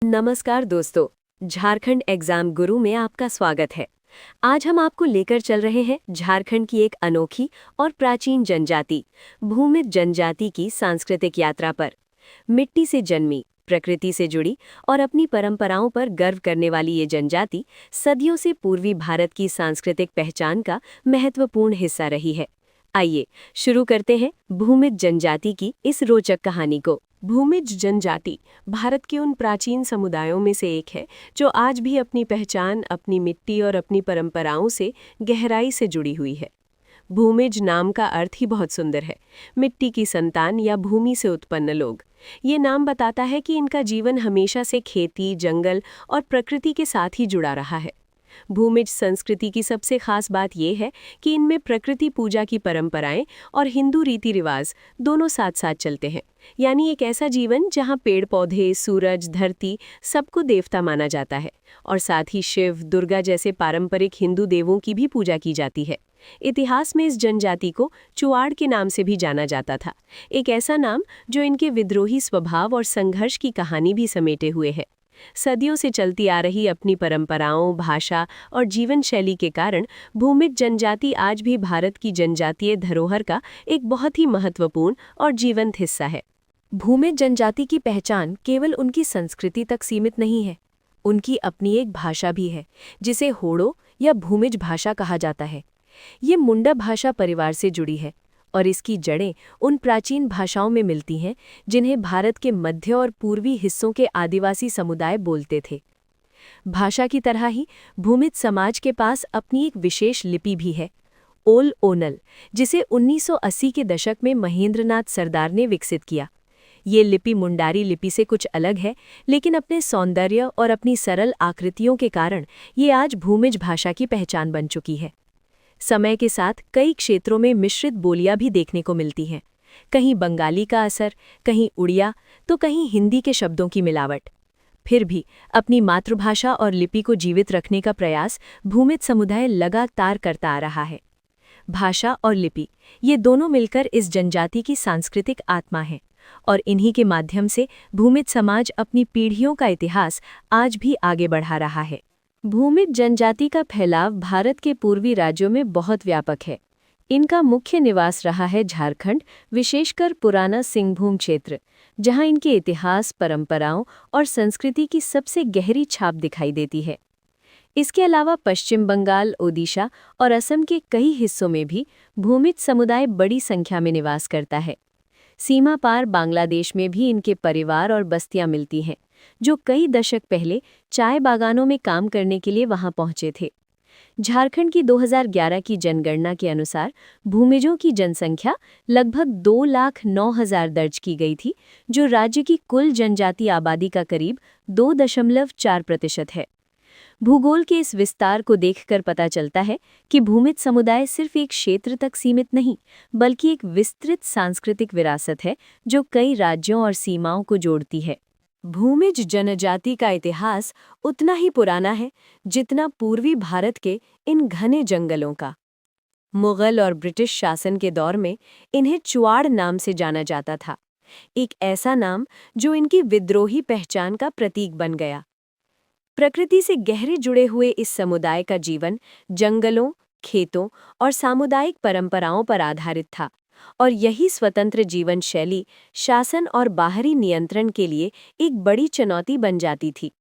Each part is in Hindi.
नमस्कार दोस्तों, झारखंड एग्जाम गुरु में आपका स्वागत है। आज हम आपको लेकर चल रहे हैं झारखंड की एक अनोखी और प्राचीन जनजाति भूमिज जनजाति की सांस्कृतिक यात्रा पर। मिट्टी से जन्मी, प्रकृति से जुड़ी और अपनी परंपराओं पर गर्व करने वाली ये जनजाति सदियों से पूर्वी भारत की सांस्कृतिक पहचान का महत्वपूर्ण हिस्सा रही है। आइए शुरू करते हैं भूमिज जनजाति की इस रोचक कहानी को। भूमिज जनजाति भारत के उन प्राचीन समुदायों में से एक है जो आज भी अपनी पहचान, अपनी मिट्टी और अपनी परंपराओं से गहराई से जुड़ी हुई है। भूमिज नाम का अर्थ ही बहुत सुंदर है, मिट्टी की संतान या भूमि से उत्पन्न लोग। ये नाम बताता है कि इनका जीवन हमेशा से खेती, जंगल और प्रकृति के साथ ही जुड़ा रहा है। भूमिज संस्कृति की सबसे खास बात यह है कि इनमें प्रकृति पूजा की परंपराएं और हिंदू रीति रिवाज दोनों साथ साथ चलते हैं। यानी एक ऐसा जीवन जहां पेड़ पौधे, सूरज, धरती सबको देवता माना जाता है और साथ ही शिव, दुर्गा जैसे पारंपरिक हिंदू देवों की भी पूजा की जाती है। इतिहास में इस जनजाति को चुआड़ के नाम से भी जाना जाता था, एक ऐसा नाम जो इनके विद्रोही स्वभाव और संघर्ष की कहानी भी समेटे हुए है। सदियों से चलती आ रही अपनी परंपराओं, भाषा और जीवन शैली के कारण भूमिज जनजाति आज भी भारत की जनजातीय धरोहर का एक बहुत ही महत्वपूर्ण और जीवंत हिस्सा है। भूमिज जनजाति की पहचान केवल उनकी संस्कृति तक सीमित नहीं है। उनकी अपनी एक भाषा भी है, जिसे होड़ो या भूमिज भाषा कहा जाता है। ये मुंडा भाषा परिवार से जुड़ी है और इसकी जड़ें उन प्राचीन भाषाओं में मिलती हैं जिन्हें भारत के मध्य और पूर्वी हिस्सों के आदिवासी समुदाय बोलते थे। भाषा की तरह ही भूमिज समाज के पास अपनी एक विशेष लिपि भी है, ओल ओनल, जिसे 1980 के दशक में महेंद्रनाथ सरदार ने विकसित किया। ये लिपि मुंडारी लिपि से कुछ अलग है, लेकिन अपने सौंदर्य और अपनी सरल आकृतियों के कारण ये आज भूमिज भाषा की पहचान बन चुकी है। समय के साथ कई क्षेत्रों में मिश्रित बोलियां भी देखने को मिलती हैं, कहीं बंगाली का असर, कहीं उड़िया तो कहीं हिंदी के शब्दों की मिलावट। फिर भी अपनी मातृभाषा और लिपि को जीवित रखने का प्रयास भूमिज समुदाय लगातार करता आ रहा है। भाषा और लिपि, ये दोनों मिलकर इस जनजाति की सांस्कृतिक आत्मा हैं और इन्हीं के माध्यम से भूमिज समाज अपनी पीढ़ियों का इतिहास आज भी आगे बढ़ा रहा है। भूमिज जनजाति का फैलाव भारत के पूर्वी राज्यों में बहुत व्यापक है। इनका मुख्य निवास रहा है झारखंड, विशेषकर पुराना सिंहभूम क्षेत्र, जहां इनके इतिहास, परंपराओं और संस्कृति की सबसे गहरी छाप दिखाई देती है। इसके अलावा पश्चिम बंगाल, ओडिशा और असम के कई हिस्सों में भी भूमिज समुदाय बड़ी संख्या में निवास करता है। सीमा पार बांग्लादेश में भी इनके परिवार और बस्तियां मिलती हैं, जो कई दशक पहले चाय बागानों में काम करने के लिए वहां पहुंचे थे। झारखंड की 2011 की जनगणना के अनुसार भूमिजों की जनसंख्या लगभग 2,09,000 दर्ज की गई थी, जो राज्य की कुल जनजाति आबादी का करीब 2.4% है। भूगोल के इस विस्तार को देखकर पता चलता है कि भूमिज समुदाय सिर्फ एक क्षेत्र तक सीमित नहीं, बल्कि एक विस्तृत सांस्कृतिक विरासत है जो कई राज्यों और सीमाओं को जोड़ती है। भूमिज जनजाति का इतिहास उतना ही पुराना है जितना पूर्वी भारत के इन घने जंगलों का। मुगल और ब्रिटिश शासन के दौर में इन्हें चुआड़ नाम से जाना जाता था, एक ऐसा नाम जो इनकी विद्रोही पहचान का प्रतीक बन गया। प्रकृति से गहरे जुड़े हुए इस समुदाय का जीवन जंगलों, खेतों और सामुदायिक परंपराओं पर आधारित था और यही स्वतंत्र जीवन शैली शासन और बाहरी नियंत्रण के लिए एक बड़ी चुनौती बन जाती थी।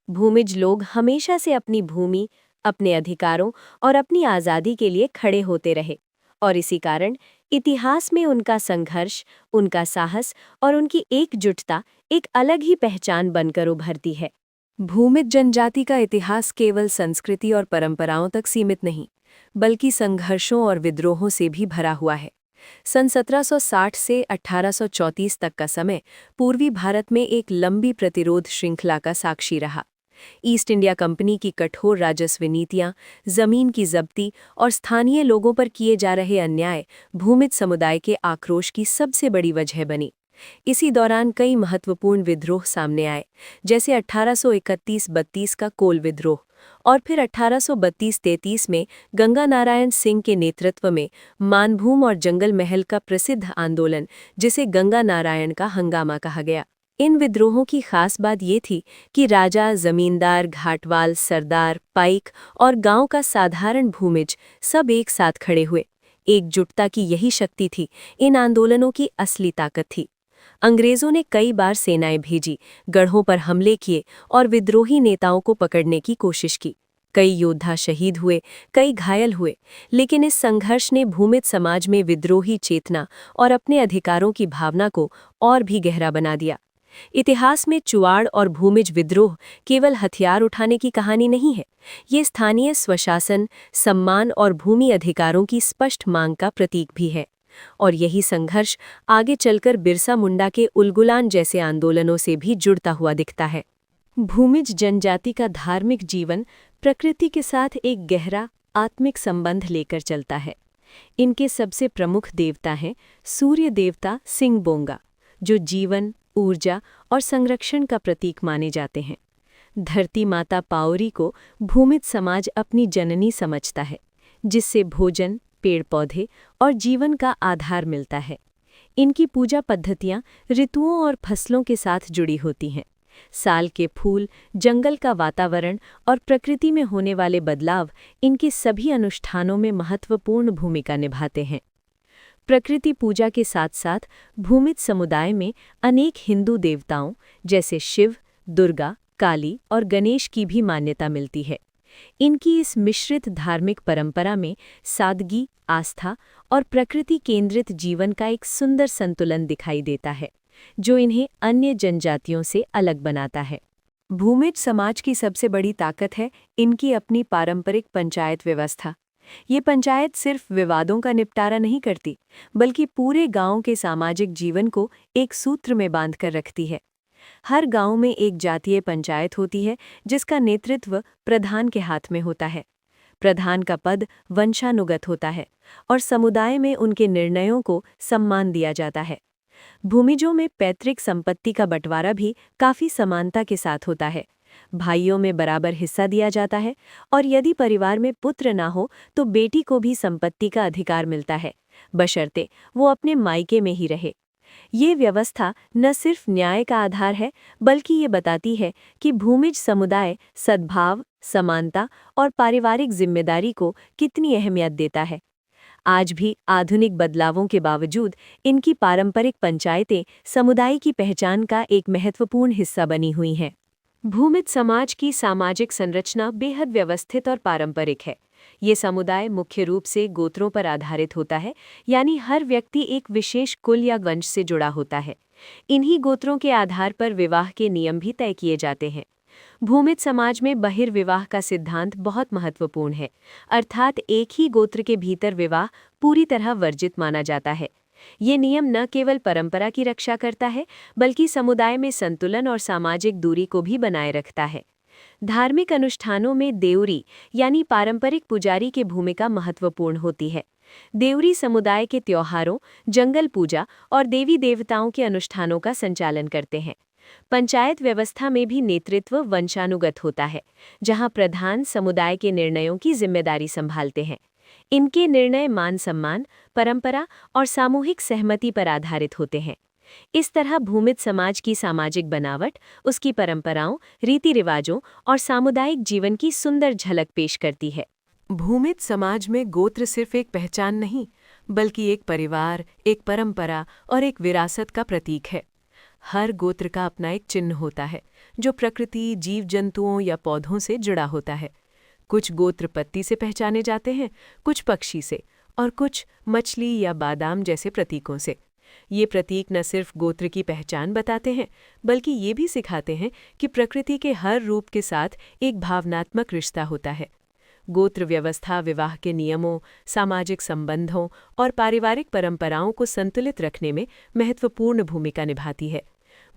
भूमिज लोग हमेशा से अपनी भूमि, अपने अधिकारों और अपनी आज़ादी के लिए खड़े होते रहे और इसी कारण इतिहास में उनका संघर्ष, उनका साहस और उनकी एकजुटता एक अलग ही पहचान बनकर उभरती है। भूमिज जनजाति का इतिहास केवल संस्कृति और परंपराओं तक सीमित नहीं, बल्कि संघर्षों और विद्रोहों से भी भरा हुआ है। सन 1760 से 1834 तक का समय पूर्वी भारत में एक लंबी प्रतिरोध श्रृंखला का साक्षी रहा। ईस्ट इंडिया कंपनी की कठोर राजस्व नीतियां, जमीन की जब्ती और स्थानीय लोगों पर किए जा रहे अन्याय भूमिज समुदाय के आक्रोश की सबसे बड़ी वजह बनी। इसी दौरान कई महत्वपूर्ण विद्रोह सामने आए, जैसे 1831-32 का कोल विद्रोह और फिर 1832-33 में गंगा नारायण सिंह के नेतृत्व में मानभूम और जंगल महल का प्रसिद्ध आंदोलन, जिसे गंगा नारायण का हंगामा कहा गया। इन विद्रोहों की खास बात ये थी कि राजा, जमींदार, घाटवाल, सरदार, पाइक और गांव का साधारण भूमिज सब एक साथ खड़े हुए। एकजुटता की यही शक्ति थी, इन आंदोलनों की असली ताकत थी। अंग्रेजों ने कई बार सेनाएं भेजी, गढ़ों पर हमले किए और विद्रोही नेताओं को पकड़ने की कोशिश की। कई योद्धा शहीद हुए, कई घायल हुए, लेकिन इस संघर्ष ने भूमिज समाज में विद्रोही चेतना और अपने अधिकारों की भावना को और भी गहरा बना दिया। इतिहास में चुआड़ और भूमिज विद्रोह केवल हथियार उठाने की कहानी नहीं है, ये स्थानीय स्वशासन, सम्मान और भूमि अधिकारों की स्पष्ट मांग का प्रतीक भी है। और यही संघर्ष आगे चलकर बिरसा मुंडा के उलगुलान जैसे आंदोलनों से भी जुड़ता हुआ दिखता है। भूमिज जनजाति का धार्मिक जीवन प्रकृति के साथ एक गहरा आत्मिक संबंध लेकर चलता है। इनके सबसे प्रमुख देवता हैं सूर्य देवता सिंगबोंगा, जो जीवन, ऊर्जा और संरक्षण का प्रतीक माने जाते हैं। धरती माता पाओरी को भूमिज समाज अपनी जननी समझता है, जिससे भोजन, पेड़-पौधे और जीवन का आधार मिलता है। इनकी पूजा पद्धतियाँ ऋतुओं और फसलों के साथ जुड़ी होती हैं। साल के फूल, जंगल का वातावरण और प्रकृति में होने वाले बदलाव इनके सभी अनुष्ठानों में महत्वपूर्ण भूमिका निभाते हैं। प्रकृति पूजा के साथ-साथ भूमिज समुदाय में अनेक हिंदू देवताओं जैसे शिव, दुर्गा, काली और गणेश की भी मान्यता मिलती है। इनकी इस मिश्रित धार्मिक परंपरा में सादगी, आस्था और प्रकृति केंद्रित जीवन का एक सुंदर संतुलन दिखाई देता है, जो इन्हें अन्य जनजातियों से अलग बनाता है। भूमिज समाज की सबसे बड़ी ताकत है इनकी अपनी पारंपरिक पंचायत व्यवस्था। ये पंचायत सिर्फ विवादों का निपटारा नहीं करती, बल्कि पूरे गांव के सामाजिक जीवन को एक सूत्र में बांधकर रखती है। हर गांव में एक जातीय पंचायत होती है, जिसका नेतृत्व प्रधान के हाथ में होता है। प्रधान का पद वंशानुगत होता है और समुदाय में उनके निर्णयों को सम्मान दिया जाता है। भूमिजों में पैतृक संपत्ति का बंटवारा भी काफी समानता के साथ होता है। भाइयों में बराबर हिस्सा दिया जाता है और यदि परिवार में पुत्र ना हो तो बेटी को भी संपत्ति का अधिकार मिलता है, बशर्ते वो अपने मायके में ही रहे। ये व्यवस्था न सिर्फ न्याय का आधार है, बल्कि ये बताती है कि भूमिज समुदाय सद्भाव, समानता और पारिवारिक जिम्मेदारी को कितनी अहमियत देता है। आज भी आधुनिक बदलावों के बावजूद इनकी पारंपरिक पंचायतें समुदाय की पहचान का एक महत्वपूर्ण हिस्सा बनी हुई हैं। भूमिज समाज की सामाजिक संरचना बेहद व्यवस्थित और पारंपरिक है। ये समुदाय मुख्य रूप से गोत्रों पर आधारित होता है, यानी हर व्यक्ति एक विशेष कुल या वंश से जुड़ा होता है। इन्हीं गोत्रों के आधार पर विवाह के नियम भी तय किए जाते हैं। भूमिज समाज में बहिर्विवाह का सिद्धांत बहुत महत्वपूर्ण है, अर्थात एक ही गोत्र के भीतर विवाह पूरी तरह वर्जित माना जाता है। ये नियम न केवल परंपरा की रक्षा करता है, बल्कि समुदाय में संतुलन और सामाजिक दूरी को भी बनाए रखता है। धार्मिक अनुष्ठानों में देउरी यानी पारंपरिक पुजारी की भूमिका महत्वपूर्ण होती है। देउरी समुदाय के त्योहारों, जंगल पूजा और देवी देवताओं के अनुष्ठानों का संचालन करते हैं। पंचायत व्यवस्था में भी नेतृत्व वंशानुगत होता है, जहां प्रधान समुदाय के निर्णयों की जिम्मेदारी संभालते हैं। इनके निर्णय मान सम्मान, परंपरा और सामूहिक सहमति पर आधारित होते हैं। इस तरह भूमिज समाज की सामाजिक बनावट उसकी परंपराओं, रीति रिवाजों और सामुदायिक जीवन की सुंदर झलक पेश करती है। भूमिज समाज में गोत्र सिर्फ एक पहचान नहीं, बल्कि एक परिवार, एक परंपरा और एक विरासत का प्रतीक है। हर गोत्र का अपना एक चिन्ह होता है, जो प्रकृति, जीव जंतुओं या पौधों से जुड़ा होता है। कुछ गोत्र पत्ती से पहचाने जाते हैं, कुछ पक्षी से और कुछ मछली या बादाम जैसे प्रतीकों से। ये प्रतीक न सिर्फ गोत्र की पहचान बताते हैं, बल्कि ये भी सिखाते हैं कि प्रकृति के हर रूप के साथ एक भावनात्मक रिश्ता होता है। गोत्र व्यवस्था विवाह के नियमों, सामाजिक संबंधों और पारिवारिक परंपराओं को संतुलित रखने में महत्वपूर्ण भूमिका निभाती है।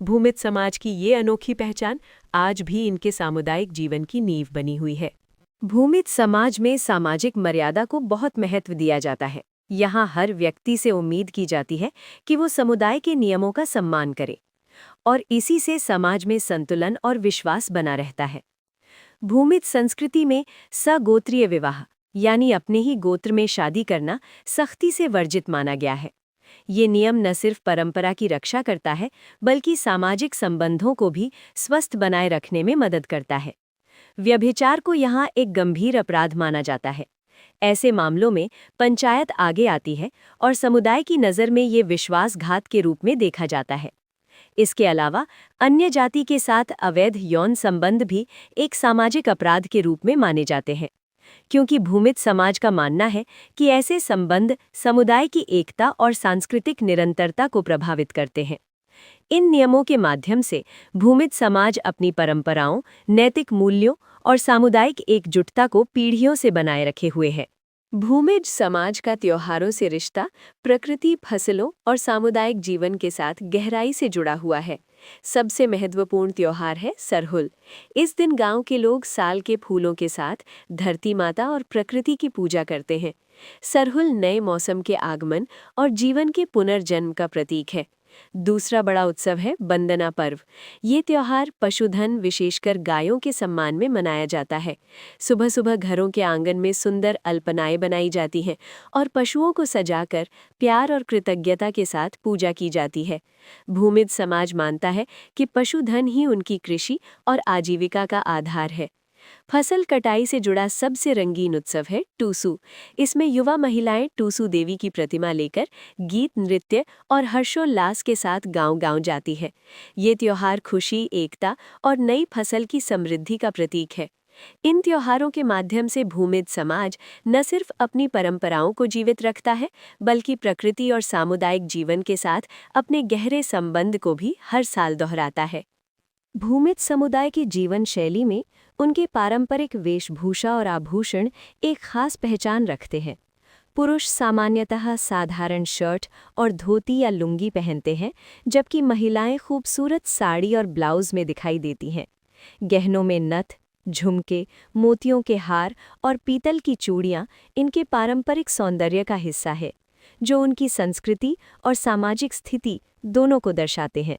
भूमिज समाज की ये अनोखी पहचान आज भी इनके सामुदायिक जीवन की नींव बनी हुई है। भूमिज समाज में सामाजिक मर्यादा को बहुत महत्व दिया जाता है। यहाँ हर व्यक्ति से उम्मीद की जाती है कि वो समुदाय के नियमों का सम्मान करे, और इसी से समाज में संतुलन और विश्वास बना रहता है। भूमिज संस्कृति में सगोत्रीय विवाह यानी अपने ही गोत्र में शादी करना सख्ती से वर्जित माना गया है। ये नियम न सिर्फ परंपरा की रक्षा करता है, बल्कि सामाजिक संबंधों को भी स्वस्थ बनाए रखने में मदद करता है। व्यभिचार को यहाँ एक गंभीर अपराध माना जाता है। ऐसे मामलों में पंचायत आगे आती है और समुदाय की नज़र में ये विश्वासघात के रूप में देखा जाता है। इसके अलावा अन्य जाति के साथ अवैध यौन संबंध भी एक सामाजिक अपराध के रूप में माने जाते हैं, क्योंकि भूमिज समाज का मानना है कि ऐसे संबंध समुदाय की एकता और सांस्कृतिक निरंतरता को प्रभावित करते हैं। इन नियमों के माध्यम से भूमिज समाज अपनी परंपराओं, नैतिक मूल्यों और सामुदायिक एकजुटता को पीढ़ियों से बनाए रखे हुए है। भूमिज समाज का त्योहारों से रिश्ता प्रकृति, फसलों और सामुदायिक जीवन के साथ गहराई से जुड़ा हुआ है। सबसे महत्वपूर्ण त्योहार है सरहुल। इस दिन गांव के लोग साल के फूलों के साथ धरती माता और प्रकृति की पूजा करते हैं। सरहुल नए मौसम के आगमन और जीवन के पुनर्जन्म का प्रतीक है। दूसरा बड़ा उत्सव है बंदना पर्व। ये त्योहार पशुधन, विशेषकर गायों के सम्मान में मनाया जाता है। सुबह सुबह घरों के आंगन में सुंदर अल्पनाएं बनाई जाती हैं और पशुओं को सजाकर प्यार और कृतज्ञता के साथ पूजा की जाती है। भूमिज समाज मानता है कि पशुधन ही उनकी कृषि और आजीविका का आधार है। फसल कटाई से जुड़ा सबसे रंगीन उत्सव है टूसू। इसमें युवा महिलाएं टूसू देवी की प्रतिमा लेकर गीत, नृत्य और हर्षोल्लास के साथ गांव-गांव जाती है। ये त्योहार खुशी, एकता और नई फसल की समृद्धि का प्रतीक है। इन त्योहारों के माध्यम से भूमिज समाज न सिर्फ अपनी परंपराओं को जीवित रखता है, बल्कि प्रकृति और सामुदायिक जीवन के साथ अपने गहरे संबंध को भी हर साल दोहराता है। भूमिज समुदाय की जीवन शैली में उनके पारंपरिक वेशभूषा और आभूषण एक खास पहचान रखते हैं। पुरुष सामान्यतः साधारण शर्ट और धोती या लुंगी पहनते हैं, जबकि महिलाएं खूबसूरत साड़ी और ब्लाउज में दिखाई देती हैं। गहनों में नथ, झुमके, मोतियों के हार और पीतल की चूड़ियां इनके पारंपरिक सौंदर्य का हिस्सा है, जो उनकी संस्कृति और सामाजिक स्थिति दोनों को दर्शाते हैं।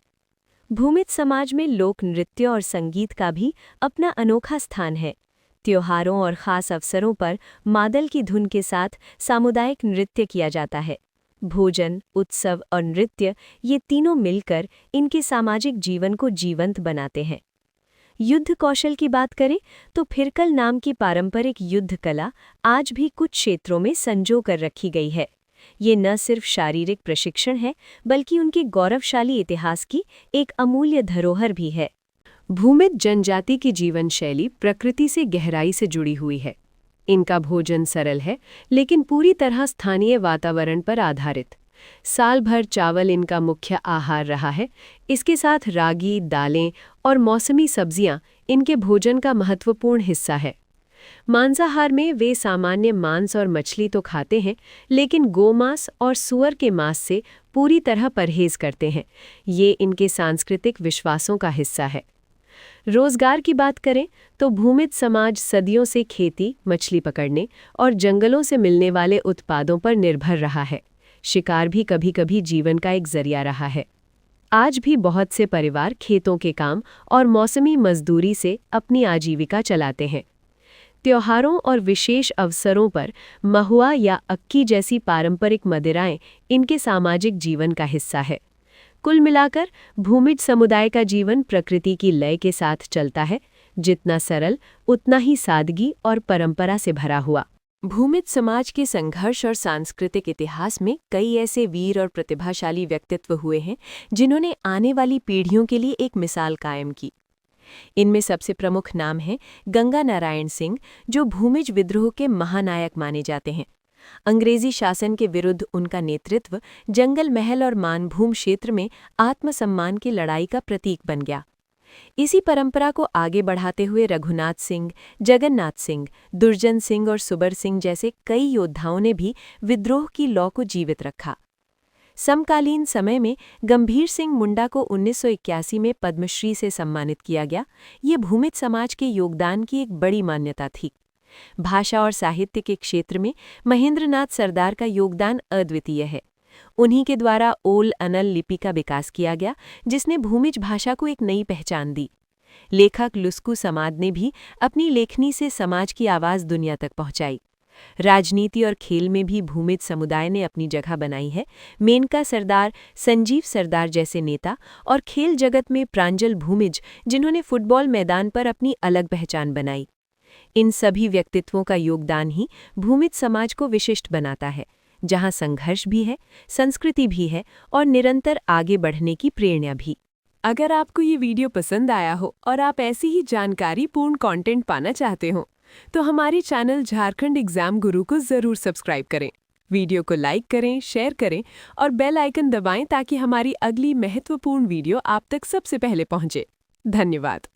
भूमिज समाज में लोक नृत्य और संगीत का भी अपना अनोखा स्थान है। त्योहारों और ख़ास अवसरों पर मादल की धुन के साथ सामुदायिक नृत्य किया जाता है। भोजन, उत्सव और नृत्य, ये तीनों मिलकर इनके सामाजिक जीवन को जीवंत बनाते हैं। युद्ध कौशल की बात करें तो फिरकल नाम की पारंपरिक युद्ध कला आज भी कुछ क्षेत्रों में संजो कर रखी गई है। ये न सिर्फ शारीरिक प्रशिक्षण है, बल्कि उनके गौरवशाली इतिहास की एक अमूल्य धरोहर भी है। भूमिज जनजाति की जीवन शैली प्रकृति से गहराई से जुड़ी हुई है। इनका भोजन सरल है, लेकिन पूरी तरह स्थानीय वातावरण पर आधारित। साल भर चावल इनका मुख्य आहार रहा है। इसके साथ रागी, दालें और मौसमी सब्जियां इनके भोजन का महत्वपूर्ण हिस्सा है। मांसाहार में वे सामान्य मांस और मछली तो खाते हैं, लेकिन गोमांस और सूअर के मांस से पूरी तरह परहेज करते हैं। ये इनके सांस्कृतिक विश्वासों का हिस्सा है। रोजगार की बात करें तो भूमिज समाज सदियों से खेती, मछली पकड़ने और जंगलों से मिलने वाले उत्पादों पर निर्भर रहा है। शिकार भी कभी-कभी जीवन का एक जरिया रहा है। आज भी बहुत से परिवार खेतों के काम और मौसमी मजदूरी से अपनी आजीविका चलाते हैं। त्योहारों और विशेष अवसरों पर महुआ या अक्की जैसी पारंपरिक मदिराएं इनके सामाजिक जीवन का हिस्सा है। कुल मिलाकर भूमिज समुदाय का जीवन प्रकृति की लय के साथ चलता है, जितना सरल उतना ही सादगी और परंपरा से भरा हुआ। भूमिज समाज के संघर्ष और सांस्कृतिक इतिहास में कई ऐसे वीर और प्रतिभाशाली व्यक्तित्व हुए हैं, जिन्होंने आने वाली पीढ़ियों के लिए एक मिसाल कायम की। इनमें सबसे प्रमुख नाम हैं गंगा नारायण सिंह, जो भूमिज विद्रोह के महानायक माने जाते हैं। अंग्रेजी शासन के विरुद्ध उनका नेतृत्व जंगल महल और मानभूम क्षेत्र में आत्मसम्मान की लड़ाई का प्रतीक बन गया। इसी परंपरा को आगे बढ़ाते हुए रघुनाथ सिंह, जगन्नाथ सिंह, दुर्जन सिंह और सुबर सिंह जैसे कई योद्धाओं ने भी विद्रोह की लौ को जीवित रखा। समकालीन समय में गंभीर सिंह मुंडा को 1981 में पद्मश्री से सम्मानित किया गया। ये भूमिज समाज के योगदान की एक बड़ी मान्यता थी। भाषा और साहित्य के क्षेत्र में महेंद्रनाथ सरदार का योगदान अद्वितीय है। उन्हीं के द्वारा ओल अनल लिपि का विकास किया गया, जिसने भूमिज भाषा को एक नई पहचान दी। लेखक लुस्कू समाद ने भी अपनी लेखनी से समाज की आवाज़ दुनिया तक पहुंचाई। राजनीति और खेल में भी भूमिज समुदाय ने अपनी जगह बनाई है। मेनका सरदार, संजीव सरदार जैसे नेता और खेल जगत में प्रांजल भूमिज, जिन्होंने फुटबॉल मैदान पर अपनी अलग पहचान बनाई। इन सभी व्यक्तित्वों का योगदान ही भूमिज समाज को विशिष्ट बनाता है, जहां संघर्ष भी है, संस्कृति भी है और निरंतर आगे बढ़ने की प्रेरणा भी। अगर आपको ये वीडियो पसंद आया हो और आप ऐसी ही जानकारी पूर्ण कंटेंट पाना चाहते हो तो हमारे चैनल झारखंड एग्जाम गुरु को ज़रूर सब्सक्राइब करें। वीडियो को लाइक करें, शेयर करें और बेल आइकन दबाएं ताकि हमारी अगली महत्वपूर्ण वीडियो आप तक सबसे पहले पहुंचे। धन्यवाद।